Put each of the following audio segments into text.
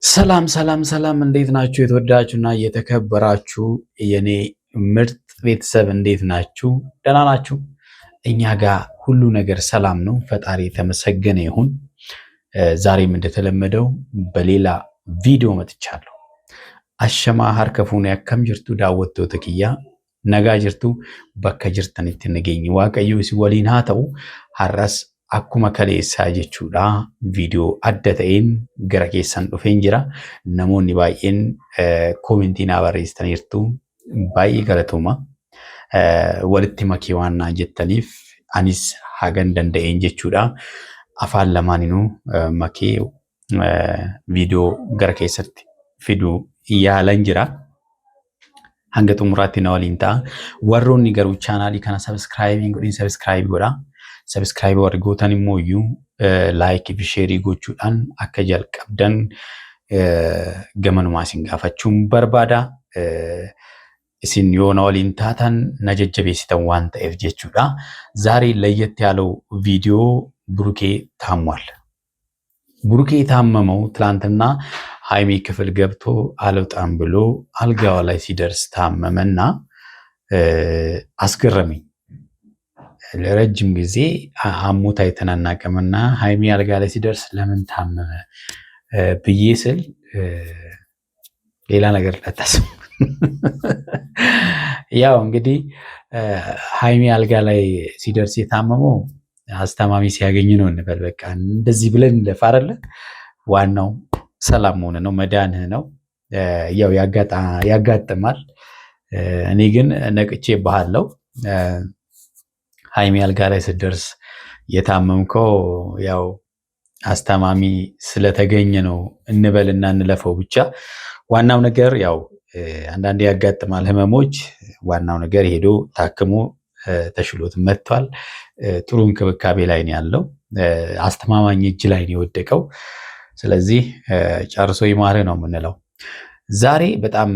ሰላም ሰላም ሰላም እንዴት ናችሁ? የተወደዳችሁና የተከበራችሁ የኔ ምርጥ ቤተሰብ እንዴት ናችሁ? ደህና ናችሁ? እኛ ጋር ሁሉ ነገር ሰላም ነው። ፈጣሪ የተመሰገነ ይሁን። ዛሬም እንደተለመደው በሌላ ቪዲዮ መጥቻለሁ። አሸማ ሀርከፉን ያከም ጅርቱ ዳወቶተ ኪያ ነጋ ጅርቱ በከ ጅርተኒtti nageenya waaqayyo si waliin haa ta'u. Har'as akkuma kaleessaa jechuudha viidiyoo adda ta'een gara keessan dhufeen jira. Namoonni baay'een koomentii naa barreessitaniirtu baay'ee galatuma. Walitti makee waan naa jettaniif anis hagan danda'een jechuudha. Afaan lamaaninuu makee viidiyoo gara keessatti fiduu yaalan jira. Hanga xumuraatti na waliin ta'a. Warroonni garuu chaanaalii kana sabskiraaybii godhin sabskiraaybii godhaa. Sabskiraaybii warri gootan immoo iyyuu laayikii fi sheerii gochuudhaan akka jalqabdan gamanumaa isin gaafachuun barbaada. Isin yoo na waliin taatan na jajjabeessitan waan ta'eef jechuudha. ዛሬ ለየት ያለው ቪዲዮ ብሩኬ ታሟል። ብሩኬ የታመመው ትላንትና ሃይሚ ክፍል ገብቶ አልወጣም ብሎ አልጋው ላይ ሲደርስ ታመመና አስገረመኝ። ለረጅም ጊዜ አሞት አይተናናቀምና ሃይሚ አልጋ ላይ ሲደርስ ለምን ታመመ ብዬ ስል ሌላ ነገር ለታስብ ያው እንግዲህ ሃይሚ አልጋ ላይ ሲደርስ የታመመው አስተማሚ ሲያገኝ ነው እንበል። በቃ እንደዚህ ብለን ለፋረለ ዋናው ሰላም መሆን ነው፣ መዳንህ ነው። ያው ያጋጥማል። እኔ ግን ነቅቼ ባሃለው ሃይሚ አልጋ ላይ ስትደርስ የታመምከው ያው አስተማሚ ስለተገኘ ነው እንበልና እንለፈው ብቻ። ዋናው ነገር ያው አንዳንዴ ያጋጥማል ህመሞች። ዋናው ነገር ሄዶ ታክሞ ተሽሎት መጥቷል። ጥሩ እንክብካቤ ላይ ነው ያለው። አስተማማኝ እጅ ላይ ነው የወደቀው። ስለዚህ ጨርሶ ይማርህ ነው የምንለው። ዛሬ በጣም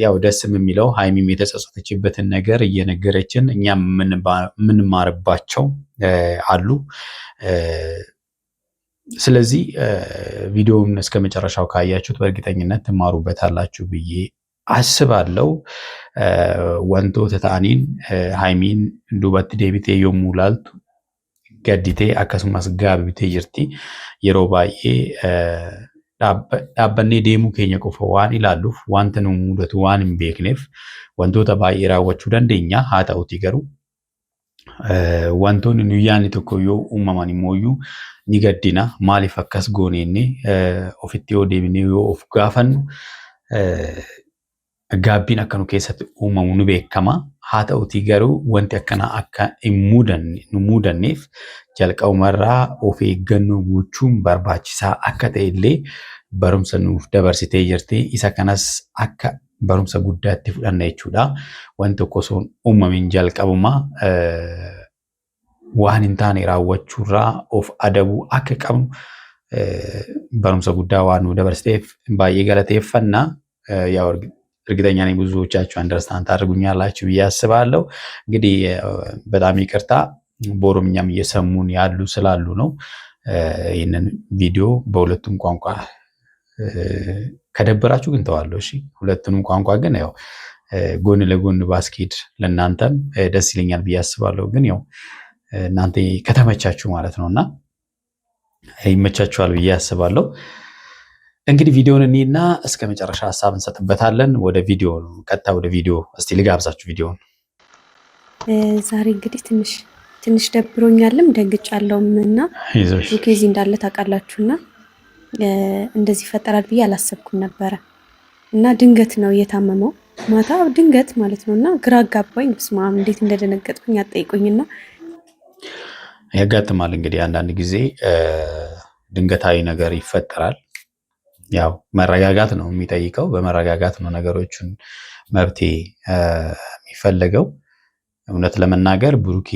ያው ደስም የሚለው ሃይሚም የተጸጸተችበትን ነገር እየነገረችን እኛም የምንማርባቸው አሉ። ስለዚህ ቪዲዮውን እስከ መጨረሻው ካያችሁት በእርግጠኝነት ትማሩበታላችሁ ብዬ አስባለሁ። ወንቶ ተታኒን ሃይሚን ዱበት ዴቢቴ yommuu gadditee akkasumas gaabibitee jirti. Yeroo baay'ee dhaabbannee deemuu keenya qofa waan ilaalluuf wanta nu mudatu waan hin beekneef wantoota baay'ee raawwachuu dandeenya. Haa ta'uti garuu wantoonni nu yaadne tokko yoo uumaman immoo ni gaddina. Maaliif akkas gooneenni ofitti yoo deebinee yoo of gaafannu gaabbiin akka nu keessatti uumamu nu beekama. Haa ta'uti garuu wanti akkana akka hin mudanneef jalqabumarraa of eeggannoo gochuun barbaachisaa akka ta'e illee barumsa nuuf dabarsitee jirti. Isa kanas akka barumsa guddaatti fudhanna jechuudha. Wanti tokko osoo uumamin jalqabuma waan hin taane raawwachuurraa of adabuu akka qabnu barumsa guddaa waan nuuf dabarsiteef baay'ee galateeffanna. ያው እርግጠኛ ነኝ ብዙዎቻችሁ አንደርስታንድ ታደርጉኛላችሁ ብዬ አስባለሁ። እንግዲህ በጣም ይቅርታ በኦሮምኛም እየሰሙን ያሉ ስላሉ ነው። ይሄንን ቪዲዮ በሁለቱም ቋንቋ ከደበራችሁ ግን ተዋለሁ። እሺ፣ ሁለቱንም ቋንቋ ግን ያው ጎን ለጎን ባስኬድ ለእናንተም ደስ ይለኛል ብዬ አስባለሁ። ግን ያው እናንተ ከተመቻችሁ ማለት ነውና ይመቻችኋል ብዬ አስባለሁ። እንግዲህ ቪዲዮውን እኔና እስከ መጨረሻ ሐሳብ እንሰጥበታለን። ወደ ቪዲዮ ቀጥታ ወደ ቪዲዮ እስቲ ልጋብዛችሁ ቪዲዮውን። ዛሬ እንግዲህ ትንሽ ደብሮኛልም ደንግጫለሁም እና ኬዚ እንዳለ ታውቃላችሁና እንደዚህ ይፈጠራል ብዬ አላሰብኩም ነበረ እና ድንገት ነው የታመመው ማታ ድንገት ማለት ነውና ግራ አጋባኝ። በስመ አብ እንዴት እንደደነገጥኩኝ አጠይቁኝና ያጋጥማል። እንግዲህ አንዳንድ ጊዜ ድንገታዊ ነገር ይፈጠራል። ያው መረጋጋት ነው የሚጠይቀው። በመረጋጋት ነው ነገሮችን መብቴ የሚፈልገው። እውነት ለመናገር ብሩኬ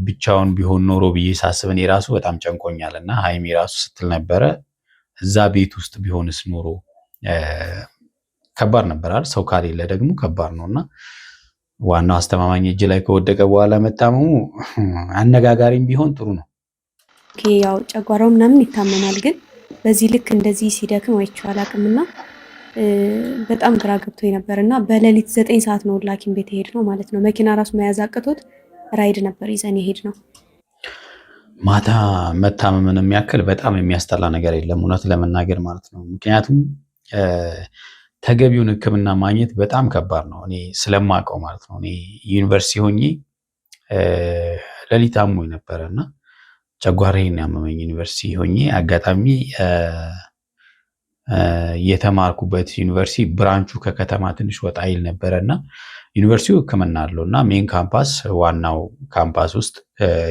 ብቻውን ቢሆን ኖሮ ብዬ ሳስብ እኔ ራሱ በጣም ጨንቆኛልና ሃይሚ ራሱ ስትል ነበረ እዛ ቤት ውስጥ ቢሆንስ ኖሮ ከባድ ነበር አይደል? ሰው ካሌለ ደግሞ ከባድ ነውና ዋናው አስተማማኝ እጅ ላይ ከወደቀ በኋላ መታመሙ አነጋጋሪም ቢሆን ጥሩ ነው። ያው ጨጓራው ምናምን ይታመማል ግን በዚህ ልክ እንደዚህ ሲደክም አይቼው አላውቅምና በጣም ግራ ገብቶኝ ነበርና በሌሊት 9 ሰዓት ነው ሐኪም ቤት የሄድነው ማለት ነው። መኪና ራሱ መያዝ አቅቶት ራይድ ነበር ይዘን የሄድነው። ማታ መታመምን የሚያክል በጣም የሚያስጠላ ነገር የለም እውነት ለመናገር ማለት ነው። ምክንያቱም ተገቢውን ሕክምና ማግኘት በጣም ከባድ ነው። እኔ ስለማውቀው ማለት ነው። እኔ ዩኒቨርሲቲ ሆኜ ሌሊት አሞኝ ነበረ እና ጨጓራዬን ያመመኝ ዩኒቨርሲቲ ሆኜ አጋጣሚ የተማርኩበት ዩኒቨርሲቲ ብራንቹ ከከተማ ትንሽ ወጣ ይል ነበረ እና ዩኒቨርሲቲው ሕክምና አለው እና ሜን ካምፓስ ዋናው ካምፓስ ውስጥ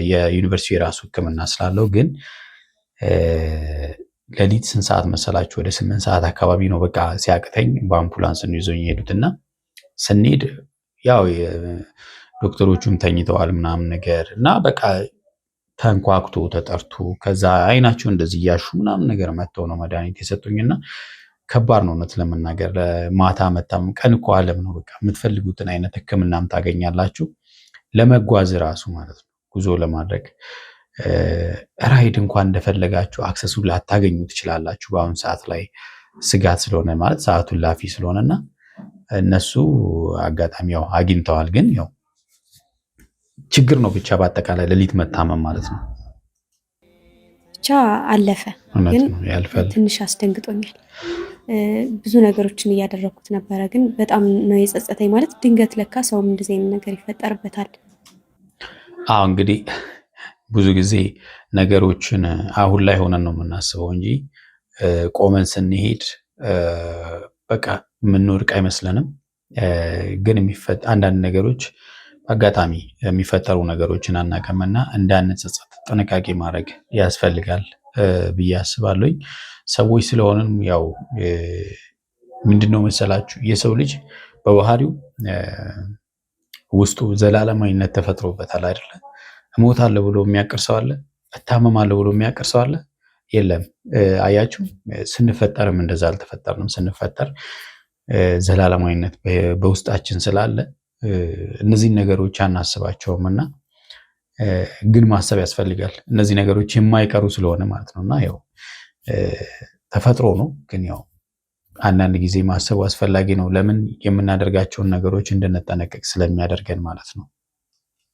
የዩኒቨርሲቲው የራሱ ሕክምና ስላለው ግን ሌሊት ስንት ሰዓት መሰላችሁ? ወደ 8 ሰዓት አካባቢ ነው በቃ ሲያቅተኝ በአምቡላንስ ነው ይዞኝ የሄዱትና ስንሄድ ያው ዶክተሮቹም ተኝተዋል ምናምን ነገር እና በቃ ተንኳክቶ ተጠርቶ ከዛ አይናቸው እንደዚህ እያሹ ምናምን ነገር መጥተው ነው መድኃኒት የሰጡኝና ከባድ ነው እውነት ለመናገር። ማታ መታመም ቀን እኮ ዓለም ነው። በቃ የምትፈልጉትን አይነት ሕክምናም ታገኛላችሁ። ለመጓዝ ራሱ ማለት ነው ጉዞ ለማድረግ ራይድ እንኳን እንደፈለጋችሁ አክሰሱን ላታገኙ ትችላላችሁ። በአሁኑ ሰዓት ላይ ስጋት ስለሆነ ማለት ሰዓቱን ላፊ ስለሆነና እነሱ አጋጣሚ ያው አግኝተዋል። ግን ያው ችግር ነው ብቻ በአጠቃላይ ሌሊት መታመም ማለት ነው። ብቻ አለፈ፣ ግን ትንሽ አስደንግጦኛል። ብዙ ነገሮችን እያደረኩት ነበረ፣ ግን በጣም ነው የጸጸተኝ። ማለት ድንገት ለካ ሰውም እንደዚህ አይነት ነገር ይፈጠርበታል። አዎ እንግዲህ ብዙ ጊዜ ነገሮችን አሁን ላይ ሆነን ነው የምናስበው እንጂ ቆመን ስንሄድ በቃ የምንወድቅ አይመስለንም። ግን አንዳንድ ነገሮች አጋጣሚ የሚፈጠሩ ነገሮችን አናውቅምና እንዳንጸጸት ጥንቃቄ ማድረግ ያስፈልጋል ብዬ አስባለሁኝ። ሰዎች ስለሆንን ያው ምንድነው መሰላችሁ የሰው ልጅ በባህሪው ውስጡ ዘላለማዊነት ተፈጥሮበታል አይደለ? እሞታለሁ ብሎ የሚያቅር ሰው አለ? እታመማለሁ ብሎ የሚያቅር ሰው አለ? የለም። አያችሁ፣ ስንፈጠርም እንደዛ አልተፈጠርንም። ስንፈጠር ዘላለማዊነት በውስጣችን ስላለ እነዚህን ነገሮች አናስባቸውም እና ግን ማሰብ ያስፈልጋል። እነዚህ ነገሮች የማይቀሩ ስለሆነ ማለት ነው እና ያው ተፈጥሮ ነው። ግን ያው አንዳንድ ጊዜ ማሰቡ አስፈላጊ ነው። ለምን የምናደርጋቸውን ነገሮች እንድንጠነቀቅ ስለሚያደርገን ማለት ነው።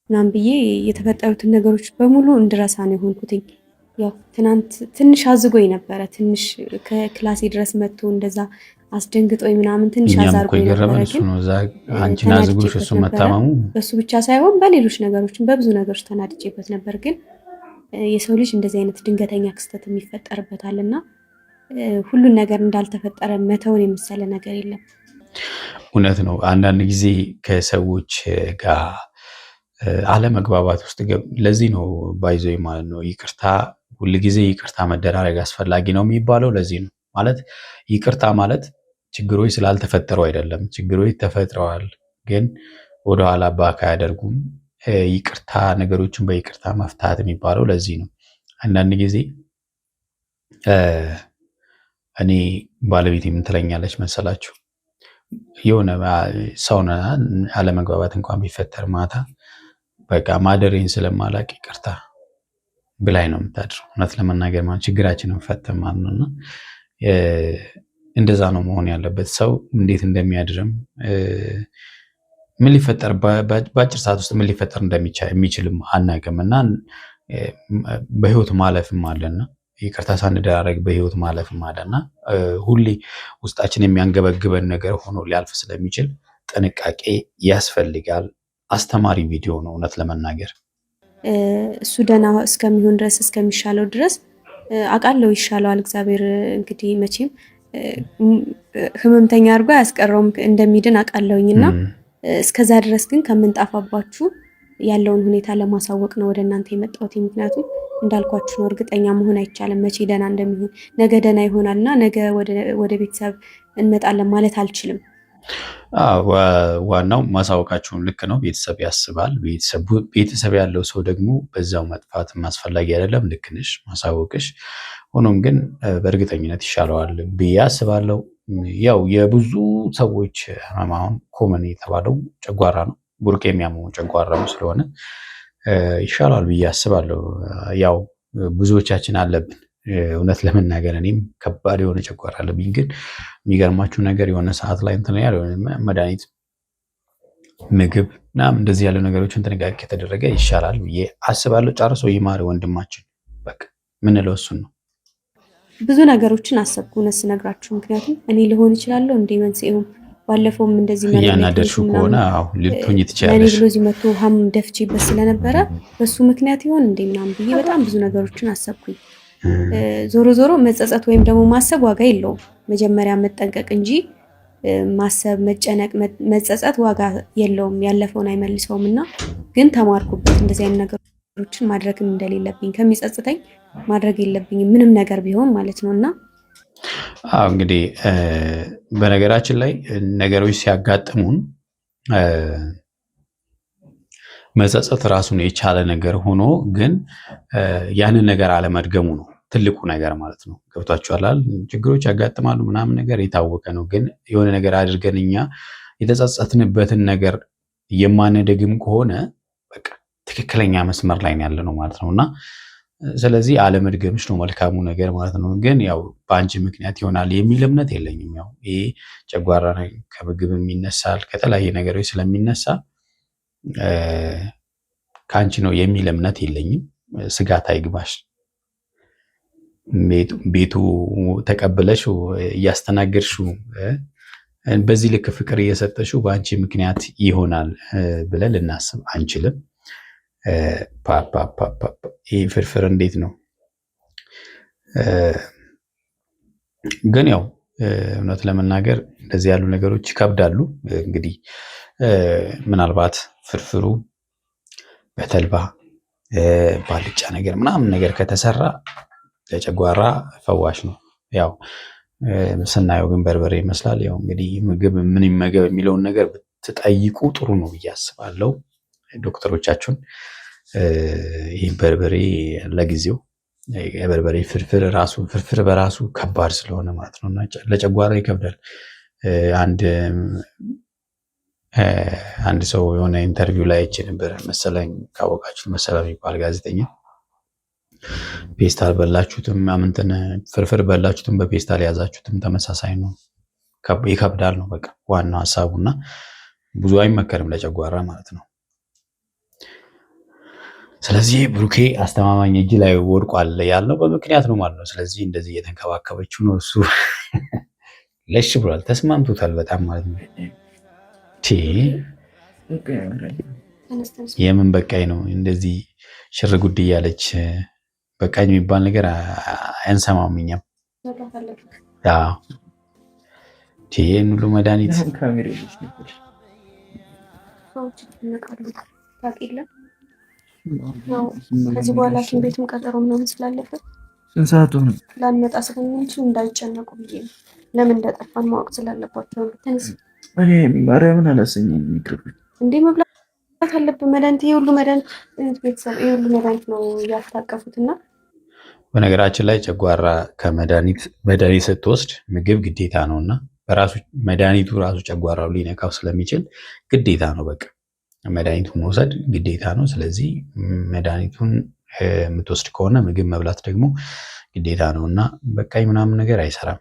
ምናምን ብዬ የተፈጠሩትን ነገሮች በሙሉ እንድረሳ ነው የሆንኩትኝ። ያው ትናንት ትንሽ አዝጎኝ ነበረ። ትንሽ ከክላሴ ድረስ መጥቶ እንደዛ አስደንግጦኝ ምናምን ትንሽ አዛርጎኝ ነበረ። ግን አንቺን አዝጎሽ እሱ መታመሙ በሱ ብቻ ሳይሆን በሌሎች ነገሮችን በብዙ ነገሮች ተናድጄበት ነበር። ግን የሰው ልጅ እንደዚህ አይነት ድንገተኛ ክስተት የሚፈጠርበታልና ሁሉን ነገር እንዳልተፈጠረ መተውን የመሰለ ነገር የለም። እውነት ነው። አንዳንድ ጊዜ ከሰዎች ጋር አለመግባባት ውስጥ ለዚህ ነው ባይዞ ማለት ነው ይቅርታ ሁልጊዜ ይቅርታ መደራረግ አስፈላጊ ነው የሚባለው ለዚህ ነው። ማለት ይቅርታ ማለት ችግሮች ስላልተፈጠሩ አይደለም። ችግሮች ተፈጥረዋል፣ ግን ወደኋላ ባካ አያደርጉም። ይቅርታ ነገሮችን በይቅርታ መፍታት የሚባለው ለዚህ ነው። አንዳንድ ጊዜ እኔ ባለቤት ምን ትለኛለች መሰላችሁ? የሆነ ሰውና አለመግባባት እንኳን ቢፈጠር ማታ በቃ ማደሬን ስለማላቅ ይቅርታ ብላይ ነው የምታድረው። እውነት ለመናገር ማለት ችግራችንን ፈተን ማለት ነውና እንደዛ ነው መሆን ያለበት። ሰው እንዴት እንደሚያድርም ምን ሊፈጠር በአጭር ሰዓት ውስጥ ምን ሊፈጠር እንደሚችልም አናውቅም እና በህይወት ማለፍም አለና ይቅርታ ሳንደራረግ በህይወት ማለፍም አለና ሁሌ ውስጣችን የሚያንገበግበን ነገር ሆኖ ሊያልፍ ስለሚችል ጥንቃቄ ያስፈልጋል። አስተማሪ ቪዲዮ ነው እውነት ለመናገር። እሱ ደህና እስከሚሆን ድረስ እስከሚሻለው ድረስ አውቃለሁ ይሻለዋል። እግዚአብሔር እንግዲህ መቼም ህመምተኛ አድርጎ አያስቀረውም እንደሚድን አውቃለሁኝና እስከዛ ድረስ ግን ከምንጣፋባችሁ ያለውን ሁኔታ ለማሳወቅ ነው ወደ እናንተ የመጣሁት። ምክንያቱም እንዳልኳችሁ ነው፣ እርግጠኛ መሆን አይቻልም መቼ ደህና እንደሚሆን። ነገ ደህና ይሆናልና ነገ ወደ ቤተሰብ እንመጣለን ማለት አልችልም። ዋናው ማሳወቃችሁን ልክ ነው። ቤተሰብ ያስባል። ቤተሰብ ያለው ሰው ደግሞ በዛው መጥፋት አስፈላጊ አይደለም። ልክ ነሽ ማሳወቅሽ። ሆኖም ግን በእርግጠኝነት ይሻለዋል ብዬ አስባለሁ። ያው የብዙ ሰዎች ህመም አሁን ኮመን የተባለው ጨጓራ ነው። ቡርቅ የሚያመው ጨጓራው ስለሆነ ይሻላል ብዬ አስባለሁ። ያው ብዙዎቻችን አለብን እውነት ለመናገር እኔም ከባድ የሆነ ጨጓራ አለብኝ። ግን የሚገርማችሁ ነገር የሆነ ሰዓት ላይ እንትን ያለ መድኃኒት፣ ምግብ ምናምን እንደዚህ ያሉ ነገሮችን ጥንቃቄ ከተደረገ ይሻላል ብዬ አስባለሁ። ጨርሶ ይማር ወንድማችን። በቃ ምንለው እሱን ነው። ብዙ ነገሮችን አሰብኩ እውነት ስነግራችሁ። ምክንያቱም እኔ ልሆን እችላለሁ እንደ መንስኤውም ባለፈውም እንደዚህ እያናደድሽው ከሆነ ልትሆኝ ትችላለሽ ብሎ እዚህ መቶ ውሃም ደፍቼበት ስለነበረ በሱ ምክንያት ይሆን እንደ ምናምን ብዬ በጣም ብዙ ነገሮችን አሰብኩኝ። ዞሮ ዞሮ መጸጸት ወይም ደግሞ ማሰብ ዋጋ የለውም። መጀመሪያ መጠንቀቅ እንጂ ማሰብ፣ መጨነቅ፣ መጸጸት ዋጋ የለውም። ያለፈውን አይመልሰውም እና ግን ተማርኩበት እንደዚህ አይነት ነገሮችን ማድረግም እንደሌለብኝ ከሚጸጽተኝ ማድረግ የለብኝም ምንም ነገር ቢሆን ማለት ነው። እና እንግዲህ በነገራችን ላይ ነገሮች ሲያጋጥሙን መጸጸት ራሱን የቻለ ነገር ሆኖ ግን ያንን ነገር አለመድገሙ ነው ትልቁ ነገር ማለት ነው። ገብቷችኋል? ችግሮች ያጋጥማሉ ምናምን ነገር የታወቀ ነው። ግን የሆነ ነገር አድርገን እኛ የተጸጸትንበትን ነገር የማንደግም ከሆነ በቃ ትክክለኛ መስመር ላይ ያለ ነው ማለት ነው እና ስለዚህ አለመድገምሽ ነው መልካሙ ነገር ማለት ነው። ግን ያው በአንቺ ምክንያት ይሆናል የሚል እምነት የለኝም። ያው ይሄ ጨጓራ ከምግብም ይነሳል ከተለያየ ነገሮች ስለሚነሳ ከአንቺ ነው የሚል እምነት የለኝም። ስጋት አይግባሽ። ቤቱ ተቀብለሽው እያስተናገድሽው በዚህ ልክ ፍቅር እየሰጠሽው በአንቺ ምክንያት ይሆናል ብለን ልናስብ አንችልም። ይህ ፍርፍር እንዴት ነው? ግን ያው እውነት ለመናገር እንደዚህ ያሉ ነገሮች ይከብዳሉ። እንግዲህ ምናልባት ፍርፍሩ በተልባ ባልጫ ነገር ምናምን ነገር ከተሰራ ለጨጓራ ፈዋሽ ነው። ያው ስናየው ግን በርበሬ ይመስላል። ያው እንግዲህ ምግብ ምን ይመገብ የሚለውን ነገር ብትጠይቁ ጥሩ ነው ብዬ አስባለሁ ዶክተሮቻችሁን። ይህ በርበሬ ለጊዜው የበርበሬ ፍርፍር በራሱ ከባድ ስለሆነ ማለት ነው እና ለጨጓራ ይከብዳል። አንድ ሰው የሆነ ኢንተርቪው ላይ አይቼ ነበር መሰለኝ፣ ካወቃችሁ መሰለኝ የሚባል ጋዜጠኛ ፔስታል በላችሁትም አምንተን ፍርፍር በላችሁትም በፔስታል የያዛችሁትም ተመሳሳይ ነው፣ ይከብዳል ነው በቃ ዋናው ሀሳቡና ብዙ አይመከርም ለጨጓራ ማለት ነው። ስለዚህ ብሩኬ አስተማማኝ እጅ ላይ ወድቋል ያልነው በምክንያት ነው ማለት ነው። ስለዚህ እንደዚህ እየተንከባከበችው ነው። እሱ ለሽ ብሏል፣ ተስማምቶታል በጣም ማለት ነው። የምን በቃኝ ነው እንደዚህ ሽር ጉድ እያለች በቃኝ የሚባል ነገር አያንሰማም። እኛም ይህን ሁሉ መድኃኒት ከዚህ በኋላ ሐኪም ቤትም ቀጠሮ ምናምን ስላለበት ስንት ሰዓት ሆነ? ላንመጣ ስለምንችል እንዳይጨነቁ ብዬ ነው። ለምን እንደጠፋን ማወቅ ስላለባቸው ነው። ተነስ። እኔ ማርያምን አላሰኘኝ የሚቅርብኝ እንዴ መብላት አለብን። መድኃኒት ይሄ ሁሉ መድኃኒት ቤተሰብ ይሄ ሁሉ መድኃኒት ነው ያስታቀፉትና በነገራችን ላይ ጨጓራ ከመድኃኒት ስትወስድ ምግብ ግዴታ ነውና በራሱ መድኃኒቱ ራሱ ጨጓራው ሊነካው ስለሚችል ግዴታ ነው። በቃ መድኃኒቱን መውሰድ ግዴታ ነው። ስለዚህ መድኃኒቱን የምትወስድ ከሆነ ምግብ መብላት ደግሞ ግዴታ ነው እና በቃኝ ምናምን ነገር አይሰራም።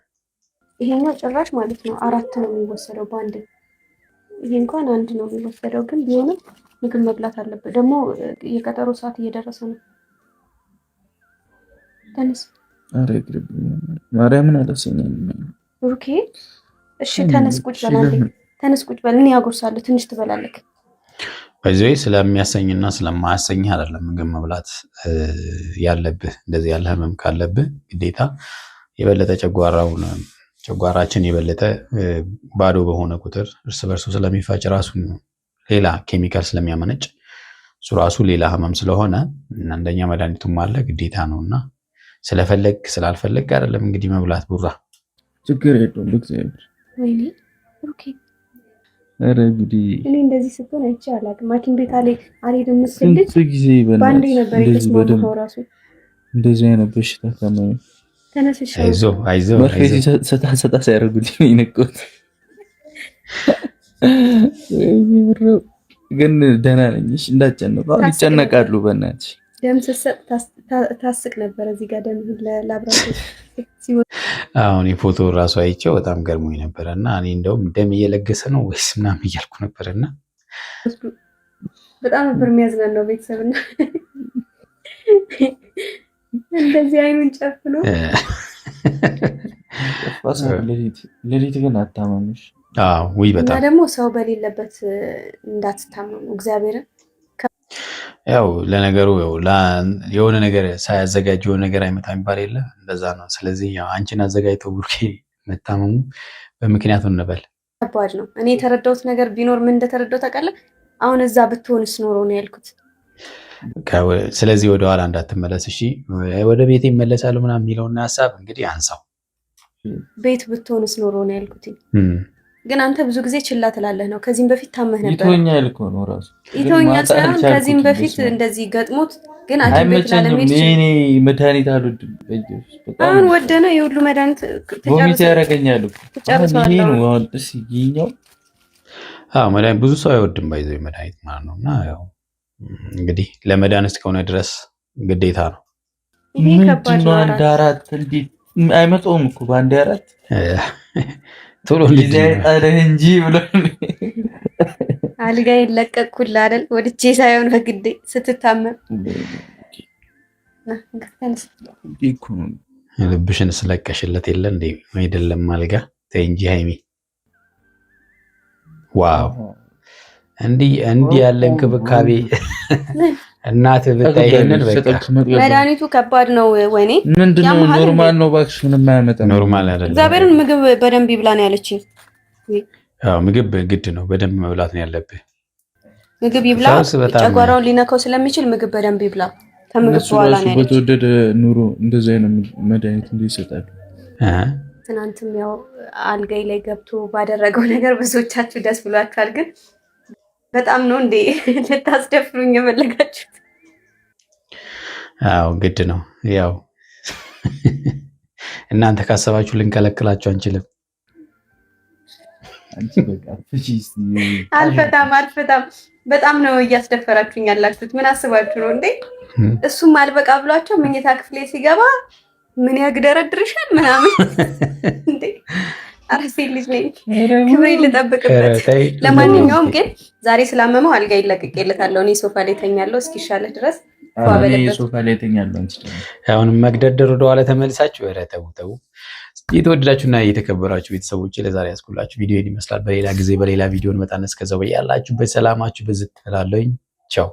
ይሄኛው ጭራሽ ማለት ነው 4 ነው የሚወሰደው በአንድ። ይሄ እንኳን 1 ነው የሚወሰደው፣ ግን ቢሆንም ምግብ መብላት አለበት። ደግሞ የቀጠሮ ሰዓት እየደረሰ ነው። ተነስ። አረ ግርብኝ ማርያምን አላሰኘኝ ኦኬ እሺ ተነስ፣ ቁጭ በል አንዴ። ተነስ ቁጭ በል፣ እኔ ያጎርሳለሁ። ትንሽ ትበላለህ። በዚህ ስለሚያሰኝና ስለማያሰኝ አይደለም ምግብ መብላት ያለብህ። እንደዚህ ያለ ህመም ካለብህ ግዴታ የበለጠ ጨጓራችን የበለጠ ባዶ በሆነ ቁጥር እርስ በርሱ ስለሚፋጭ ራሱ ሌላ ኬሚካል ስለሚያመነጭ እሱ ራሱ ሌላ ህመም ስለሆነ አንደኛ መድኃኒቱም አለ ግዴታ ነውና ስለፈለግ ስላልፈለግ አይደለም እንግዲህ መብላት ቡራ ችግር የለውም። በእግዚአብሔር ወይኔ ኦኬ አረ ጉዲ እኔ እንደዚህ ስትሆን አይቼ አላውቅም። ሐኪም ቤት አልሄድም የምትልጅ ጊዜ ባንዴ ነበር የተስማማው ራሱ እንደዚህ አይነት በሽታ ከማይ ተነስሽ አይዞ ሰጣ ሳያደርጉልኝ ነው የነቃሁት። ግን ደህና ነኝ። እሺ እንዳትጨነቁ። አሁን ይጨነቃሉ። በእናትሽ ደም ስትሰጥ ታስቅ ነበር። እዚህ ጋር ደም ለላብራቶሪ ሲወጣ አሁን የፎቶ ራሱ አይቼው በጣም ገርሞኝ ነበረ እና እኔ እንደውም ደም እየለገሰ ነው ወይስ ምናምን እያልኩ ነበርና በጣም ነበር የሚያዝናናው ቤተሰብና እንደዚህ አይኑን ጨፍኖ ሌሊት ግን አታማምሽ። ውይ በጣም እና ደግሞ ሰው በሌለበት እንዳትታመሙ እግዚአብሔርን። ያው ለነገሩ የሆነ ነገር ሳያዘጋጅ የሆነ ነገር አይመጣም ይባል የለ እንደዛ ነው። ስለዚህ ያው አንቺን አዘጋጅተው ብሩኬ መታመሙ በምክንያቱ እንበል ከባድ ነው። እኔ የተረዳሁት ነገር ቢኖር ምን እንደተረዳሁ ታውቃለህ? አሁን እዛ ብትሆንስ ኖሮ ነው ያልኩት። ስለዚህ ወደኋላ እንዳትመለስ እሺ። ወደ ቤት ይመለሳሉ ምናምን የሚለውን ሀሳብ እንግዲህ አንሳው። ቤት ብትሆንስ ኖሮ ነው ያልኩት። ግን አንተ ብዙ ጊዜ ችላ ትላለህ ነው። ከዚህም በፊት ታመህ ነበር። ይቶኛል እኮ ነው ራሱ ይቶኛል ሳይሆን ከዚህም በፊት እንደዚህ ገጥሞት ግን ሐኪም ቤት ላለመሄድ እኔ መድኃኒት አልወድም። አሁን ወደነ የሁሉ መድኃኒት ቮሚት ያደርገኛል እኮ ይሄ ነው አሁን እሺ። ይኛው መድኃኒት ብዙ ሰው አይወድም ባይዘው መድኃኒት ማለት ነው። እና ያው እንግዲህ ለመድኃኒት እስከሆነ ድረስ ግዴታ ነው። ይሄ ከባድ ነው። አንድ አራት እንዴት አይመጣውም እኮ በአንድ አራት ቶሎ እንጂ ብሎ አልጋ ይለቀቅኩላ አይደል? ወድጄ ሳይሆን በግዴ ስትታመም ልብሽን ስለቀሽለት የለ እንዴ? አይደለም አልጋ ተይ እንጂ ሃይሚ። ዋው እንዲህ ያለ እንክብካቤ እናት ብታይ ይሄንን በቃ መድኃኒቱ ከባድ ነው። ወይኔ ምንድነው? ኖርማል ነው እባክሽ፣ ምንም አያመጣም። ኖርማል አይደለም። እግዚአብሔርን ምግብ በደንብ ይብላ ነው ያለችኝ። አዎ ምግብ ግድ ነው፣ በደንብ መብላት ነው ያለብህ። ምግብ ይብላ፣ ጨጓራውን ሊነካው ስለሚችል ምግብ በደንብ ይብላ። ከምግብ በኋላ ነው ያለችኝ። በተወደደ ኑሮ እንደዚህ አይነት መድኃኒት ይሰጣል። ትናንትም ያው አልጋይ ላይ ገብቶ ባደረገው ነገር ብዙዎቻችሁ ደስ ብሏችኋል። ግን በጣም ነው እንዴ ልታስደፍሩኝ የፈለጋችሁት? አዎ ግድ ነው። ያው እናንተ ካሰባችሁ ልንከለክላችሁ አንችልም። አልፈታም። በጣም ነው እያስደፈራችሁኝ ያላችሁት። ምን አስባችሁ ነው እንዴ? እሱም አልበቃ ብሏቸው መኝታ ክፍሌ ሲገባ ምን ያግደረድርሻል ምናምን እንዴ! አረሴ ልጅ ነኝ፣ ክብሬ ልጠብቅበት። ለማንኛውም ግን ዛሬ ስላመመው አልጋ ይለቅቄለታለሁ። እኔ ሶፋ ላይ ተኛለሁ እስኪሻለህ ድረስ። ሶፋ ላይ ተኛለሁ። አሁንም መግደርደር ወደኋላ ተመልሳችሁ ኧረ ተው። የተወደዳችሁና የተከበራችሁ ቤተሰቦች ለዛሬ ያስኩላችሁ ቪዲዮ ይመስላል። በሌላ ጊዜ በሌላ ቪዲዮ እንመጣለን። እስከዛው በያላችሁበት ሰላማችሁ ብዝት ትላለኝ። ቻው